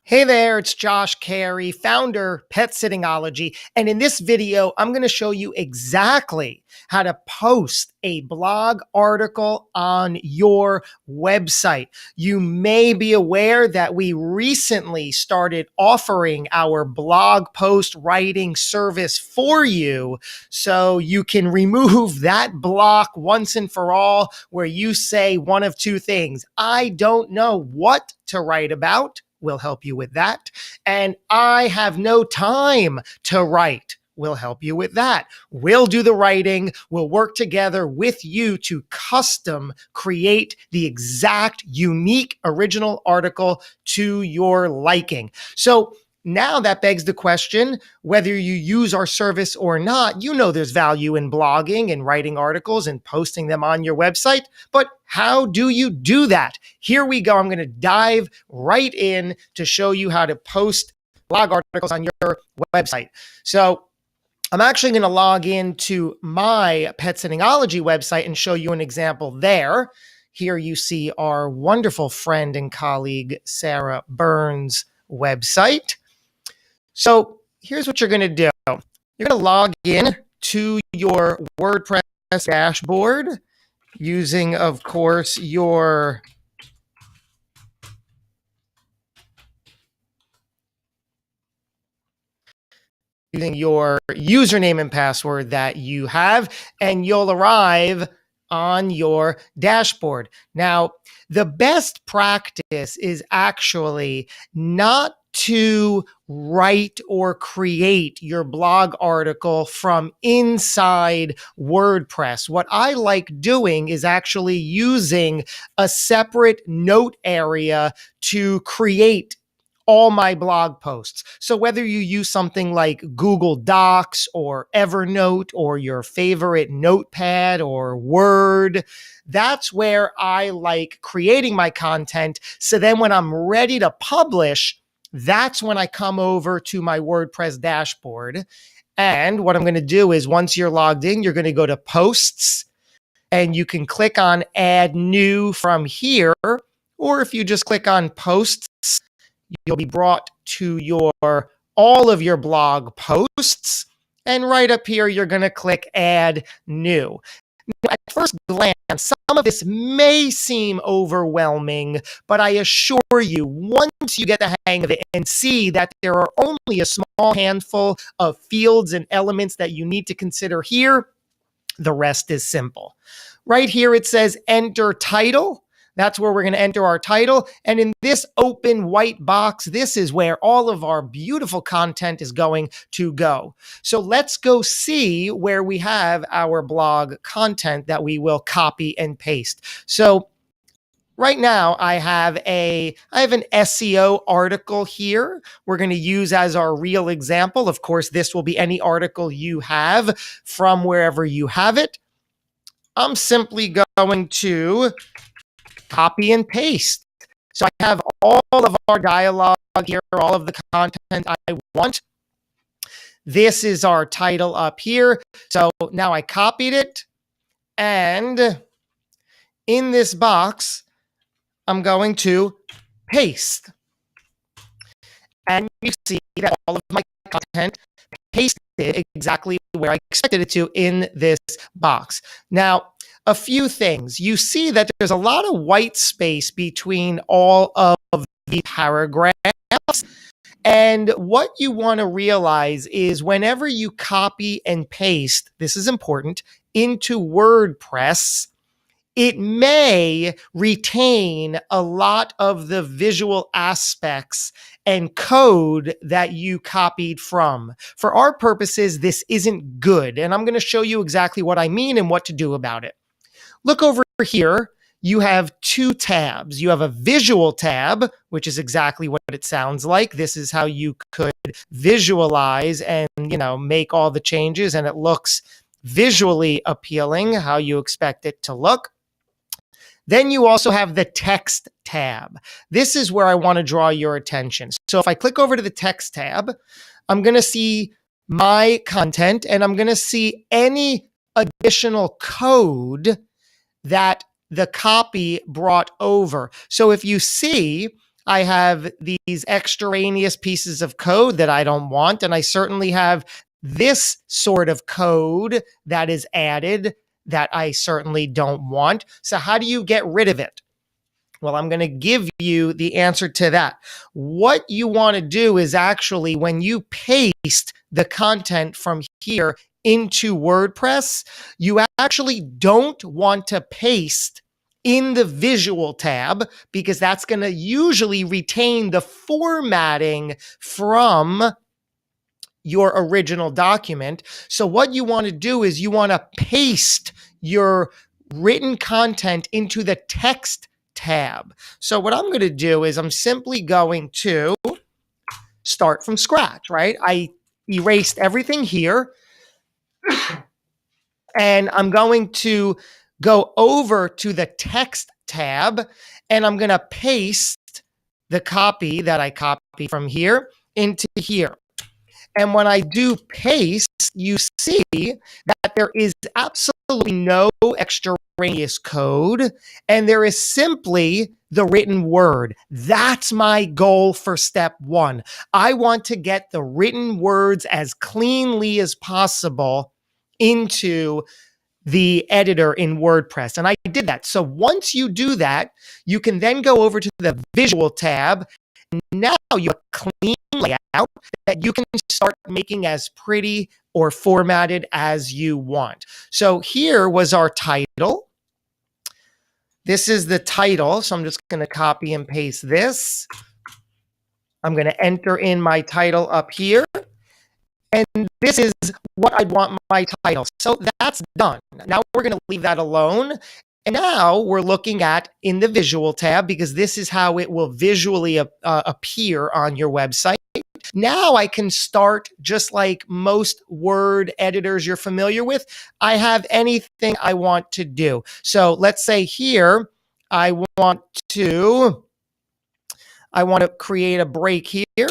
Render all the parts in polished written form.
Hey there, it's Josh Carey, founder, Pet Sittingology. And in this video, I'm going to show you exactly how to post a blog article on your website. You may be aware that we recently started offering our blog post writing service for you, so you can remove that block once and for all where you say one of two things. I don't know what to write about. We'll help you with that. And I have no time to write. We'll help you with that. We'll do the writing. We'll work together with you to custom create the exact unique original article to your liking. So now that begs the question, whether you use our service or not, you know there's value in blogging and writing articles and posting them on your website, but how do you do that? Here we go. I'm going to dive right in to show you how to post blog articles on your website. So I'm actually going to log into my Pet Sittingology website and show you an example there. Here you see our wonderful friend and colleague, Sarah Burns' website. So here's what you're going to do. You're going to log in to your WordPress dashboard using, of course, your username and password that you have, and you'll arrive on your dashboard. Now, the best practice is actually not to write or create your blog article from inside WordPress. What I like doing is actually using a separate note area to create all my blog posts. So whether you use something like Google Docs or Evernote or your favorite notepad or Word, that's where I like creating my content. So then when I'm ready to publish, that's when I come over to my WordPress dashboard. And what I'm going to do is once you're logged in, you're going to go to Posts, and you can click on Add New from here. Or if you just click on Posts, you'll be brought to all of your blog posts. And right up here, you're going to click Add New. Now, at first glance, some of this may seem overwhelming, but I assure you, once you get the hang of it and see that there are only a small handful of fields and elements that you need to consider here, the rest is simple. Right here, it says Enter Title. That's where we're going to enter our title. And in this open white box, this is where all of our beautiful content is going to go. So let's go see where we have our blog content that we will copy and paste. So right now I have an SEO article here we're going to use as our real example. Of course, this will be any article you have from wherever you have it. I'm simply going to copy and paste. So I have all of our dialogue here, all of the content I want. This is our title up here. So now I copied it, and in this box, I'm going to paste. And you see that all of my content pasted exactly where I expected it to in this box. Now, a few things. You see that there's a lot of white space between all of the paragraphs. And what you want to realize is whenever you copy and paste, this is important, into WordPress, it may retain a lot of the visual aspects and code that you copied from. For our purposes, this isn't good. And I'm going to show you exactly what I mean and what to do about it. Look over here. You have two tabs. You have a visual tab, which is exactly what it sounds like. This is how you could visualize and, make all the changes, and it looks visually appealing, how you expect it to look. Then you also have the text tab. This is where I want to draw your attention. So if I click over to the text tab, I'm going to see my content, and I'm going to see any additional code that the copy brought over. So if you see, I have these extraneous pieces of code that I don't want. And I certainly have this sort of code that is added that I certainly don't want. So how do you get rid of it? Well, I'm going to give you the answer to that. What you want to do is actually when you paste the content from here into WordPress, you actually don't want to paste in the visual tab because that's going to usually retain the formatting from your original document. So what you want to do is you want to paste your written content into the text tab. So what I'm going to do is I'm simply going to start from scratch, right? I erased everything here and I'm going to go over to the text tab and I'm going to paste the copy that I copied from here into here. And when I do paste, you see that there is absolutely no extraneous code, and there is simply the written word. That's my goal for step one. I want to get the written words as cleanly as possible into the editor in WordPress. And I did that. So once you do that, you can then go over to the visual tab. Now you have a clean layout that you can start making as pretty or formatted as you want. So here was our title. This is the title. So I'm just going to copy and paste this. I'm going to enter in my title up here. And this is what I want my title. So that's done. Now we're going to leave that alone. And now we're looking at in the visual tab because this is how it will visually appear on your website. Now I can start just like most Word editors you're familiar with. I have anything I want to do. So let's say here, I want to create a break here.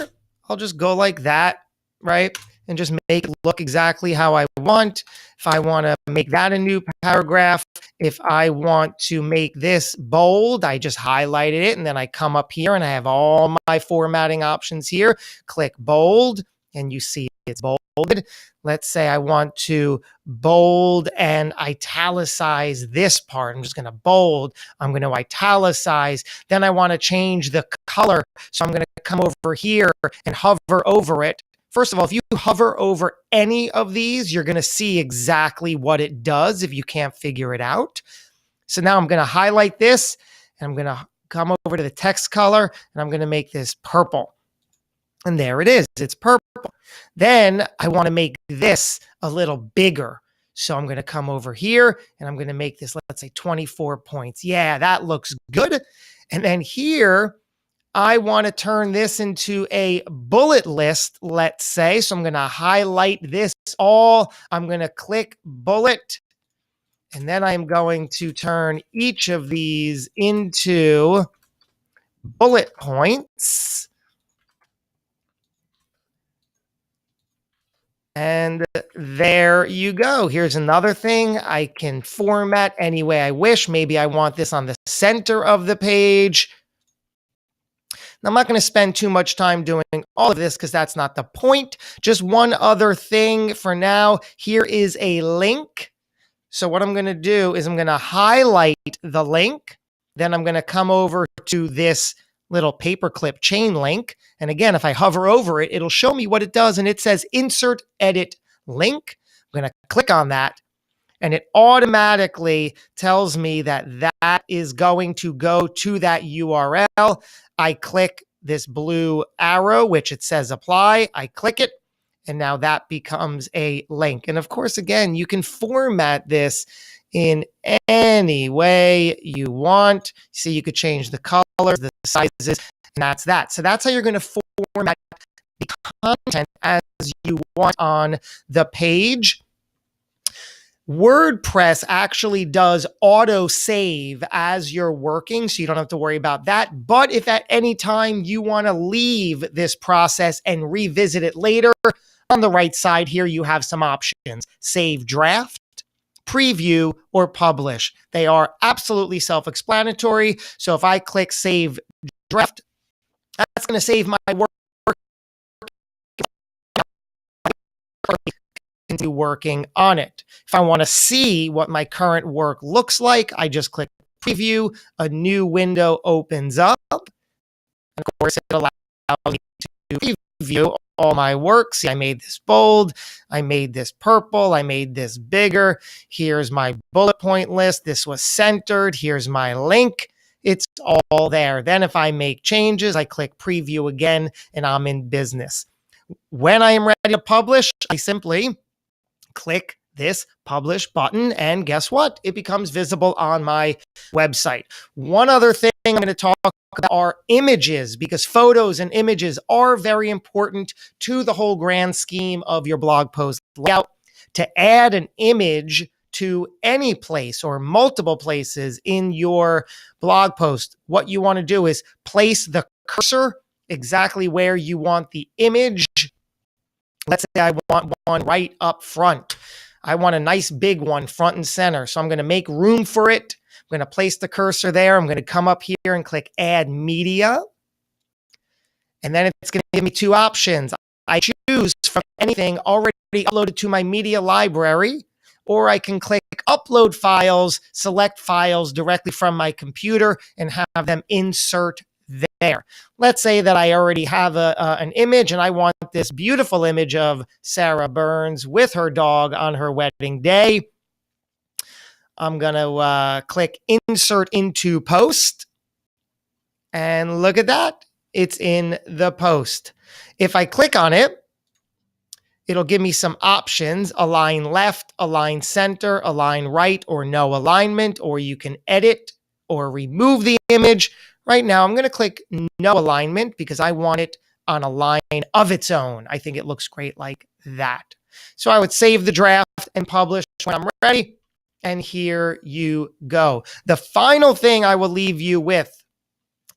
I'll just go like that, right? And just make it look exactly how I want. If I want to make that a new paragraph, if I want to make this bold, I just highlighted it and then I come up here and I have all my formatting options here. Click bold and you see it's bolded. Let's say I want to bold and italicize this part. I'm just going to bold. I'm going to italicize. Then I want to change the color. So I'm going to come over here and hover over it. First of all, if you hover over any of these, you're going to see exactly what it does if you can't figure it out. So now I'm going to highlight this and I'm going to come over to the text color and I'm going to make this purple. And there it is. It's purple. Then I want to make this a little bigger. So I'm going to come over here and I'm going to make this, let's say 24 points. Yeah, that looks good. And then here, I want to turn this into a bullet list, let's say. So I'm going to highlight this all. I'm going to click bullet. And then I'm going to turn each of these into bullet points. And there you go. Here's another thing. I can format any way I wish. Maybe I want this on the center of the page. Now, I'm not going to spend too much time doing all of this because that's not the point. Just one other thing for now. Here is a link. So what I'm going to do is I'm going to highlight the link. Then I'm going to come over to this little paperclip chain link. And again, if I hover over it, it'll show me what it does. And it says insert edit link. I'm going to click on that. And it automatically tells me that that is going to go to that URL. I click this blue arrow, which it says apply. I click it, and now that becomes a link. And of course, again, you can format this in any way you want. See, you could change the colors, the sizes, and that's that. So that's how you're going to format the content as you want on the page. WordPress actually does auto save as you're working, so you don't have to worry about that. But if at any time you want to leave this process and revisit it later, on the right side here, you have some options: save draft, preview, or publish. They are absolutely self-explanatory. So if I click save draft, That's going to save my work. Continue working on it. If I want to see what my current work looks like, I just click preview. A new window opens up. And of course, it allows me to preview all my work. See, I made this bold. I made this purple. I made this bigger. Here's my bullet point list. This was centered. Here's my link. It's all there. Then if I make changes, I click preview again, and I'm in business. When I am ready to publish, I simply click this publish button, and guess what? It becomes visible on my website. One other thing I'm going to talk about are images, because photos and images are very important to the whole grand scheme of your blog post layout. To add an image to any place or multiple places in your blog post, what you want to do is place the cursor exactly where you want the image. Let's say I want one right up front. I want a nice big one front and center. So I'm going to make room for it. I'm going to place the cursor there. I'm going to come up here and click Add Media. And then it's going to give me two options. I choose from anything already uploaded to my media library, or I can click Upload Files, select files directly from my computer, and have them insert there. Let's say that I already have an image, and I want this beautiful image of Sarah Burns with her dog on her wedding day. I'm going to click Insert into Post. And look at that. It's in the post. If I click on it, it'll give me some options: align left, align center, align right, or no alignment, or you can edit or remove the image. Right now, I'm going to click no alignment because I want it on a line of its own. I think it looks great like that. So I would save the draft and publish when I'm ready. And here you go. The final thing I will leave you with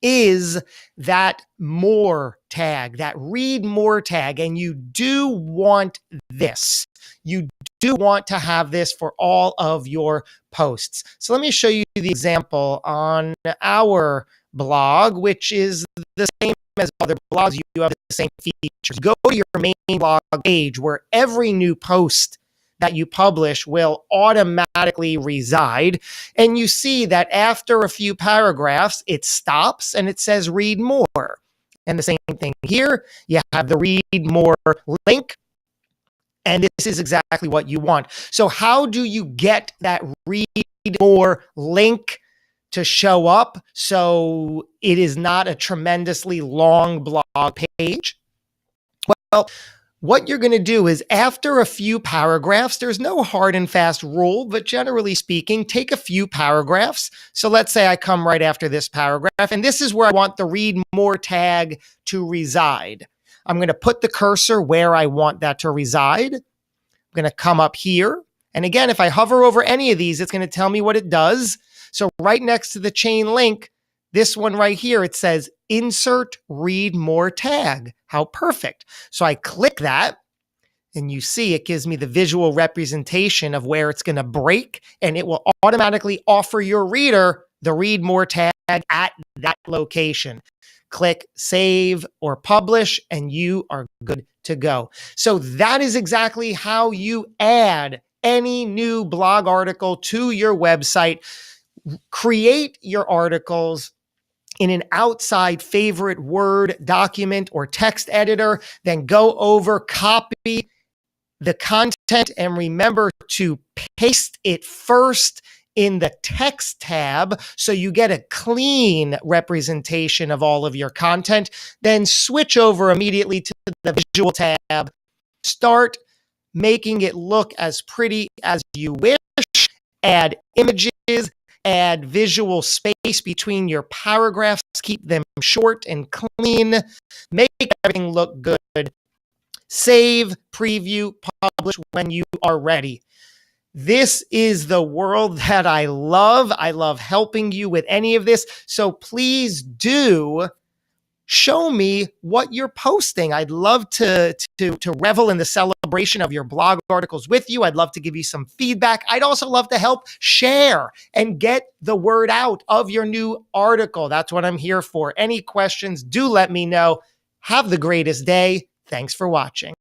is that more tag, that read more tag. And you do want this. You do want to have this for all of your posts. So let me show you the example on our blog, which is the same as other blogs. You have the same features. Go to your main blog page where every new post that you publish will automatically reside. And you see that after a few paragraphs, it stops and it says read more. And the same thing here, you have the read more link. And this is exactly what you want. So how do you get that read more link to show up so it is not a tremendously long blog page? Well, what you're going to do is after a few paragraphs, there's no hard and fast rule, but generally speaking, take a few paragraphs. So let's say I come right after this paragraph, and this is where I want the read more tag to reside. I'm going to put the cursor where I want that to reside. I'm going to come up here. And again, if I hover over any of these, it's going to tell me what it does. So right next to the chain link, this one right here, it says insert read more tag. How perfect. So I click that, and you see it gives me the visual representation of where it's going to break, and it will automatically offer your reader the read more tag at that location. Click save or publish, and you are good to go. So that is exactly how you add any new blog article to your website. Create your articles in an outside favorite Word document or text editor, then go over, copy the content, and remember to paste it first in the text tab so you get a clean representation of all of your content. Then switch over immediately to the visual tab. Start making it look as pretty as you wish. Add images, add visual space between your paragraphs, keep them short and clean, make everything look good. Save, preview, publish when you are ready. This is the world that I love. I love helping you with any of this. So please do show me what you're posting. I'd love to revel in the celebration of your blog articles with you. I'd love to give you some feedback. I'd also love to help share and get the word out of your new article. That's what I'm here for. Any questions, do let me know. Have the greatest day. Thanks for watching.